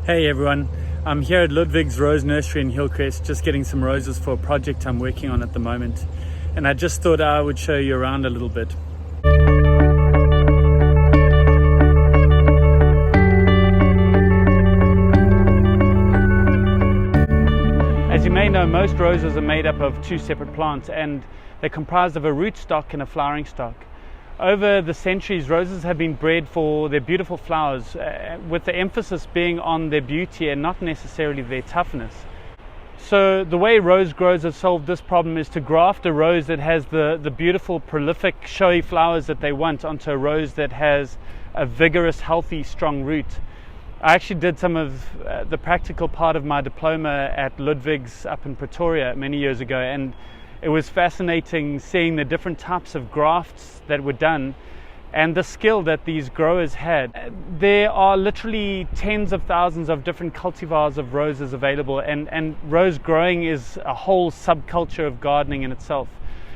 Hey everyone, I'm here at Ludwig's Rose Nursery in Hillcrest, just getting some roses for a project I'm working on at the moment. And I just thought I would show you around a little bit. As you may know, most roses are made up of two separate plants, and they're comprised of a rootstock and a flowering stock. Over the centuries, roses have been bred for their beautiful flowers, with the emphasis being on their beauty and not necessarily their toughness. So the way rose growers have solved this problem is to graft a rose that has the beautiful, prolific, showy flowers that they want onto a rose that has a vigorous, healthy, strong root. I actually did some of the practical part of my diploma at Ludwig's up in Pretoria many years ago, and it was fascinating seeing the different types of grafts that were done and the skill that these growers had. There are literally tens of thousands of different cultivars of roses available, and rose growing is a whole subculture of gardening in itself.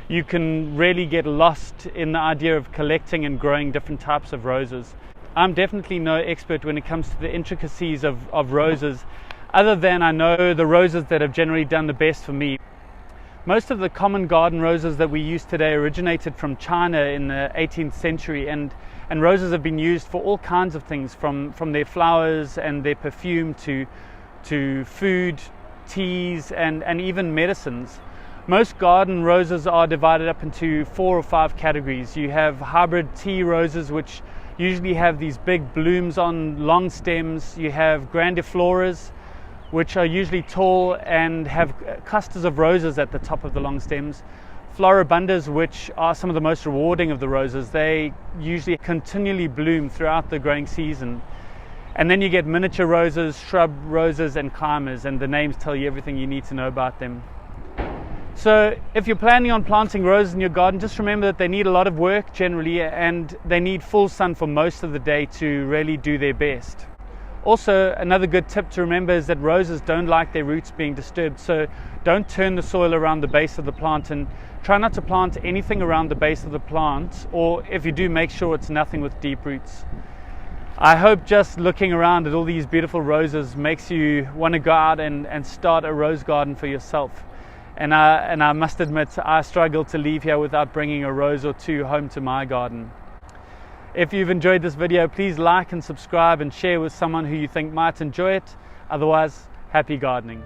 You can really get lost in the idea of collecting and growing different types of roses. I'm definitely no expert when it comes to the intricacies of roses, other than I know the roses that have generally done the best for me. Most of the common garden roses that we use today originated from China in the 18th century, and roses have been used for all kinds of things, from their flowers and their perfume to food, teas, and even medicines. Most garden roses are divided up into 4 or 5 categories. You have hybrid tea roses, which usually have these big blooms on long stems. You have grandifloras, which are usually tall and have clusters of roses at the top of the long stems. Floribundas, which are some of the most rewarding of the roses. They usually continually bloom throughout the growing season. And then you get miniature roses, shrub roses, and climbers, and the names tell you everything you need to know about them. So if you're planning on planting roses in your garden, just remember that they need a lot of work generally, and they need full sun for most of the day to really do their best. Also, another good tip to remember is that roses don't like their roots being disturbed, so don't turn the soil around the base of the plant, and try not to plant anything around the base of the plant, or if you do, make sure it's nothing with deep roots. I hope just looking around at all these beautiful roses makes you want to go out and start a rose garden for yourself. And I must admit, I struggle to leave here without bringing a rose or two home to my garden. If you've enjoyed this video, please like and subscribe and share with someone who you think might enjoy it. Otherwise, happy gardening.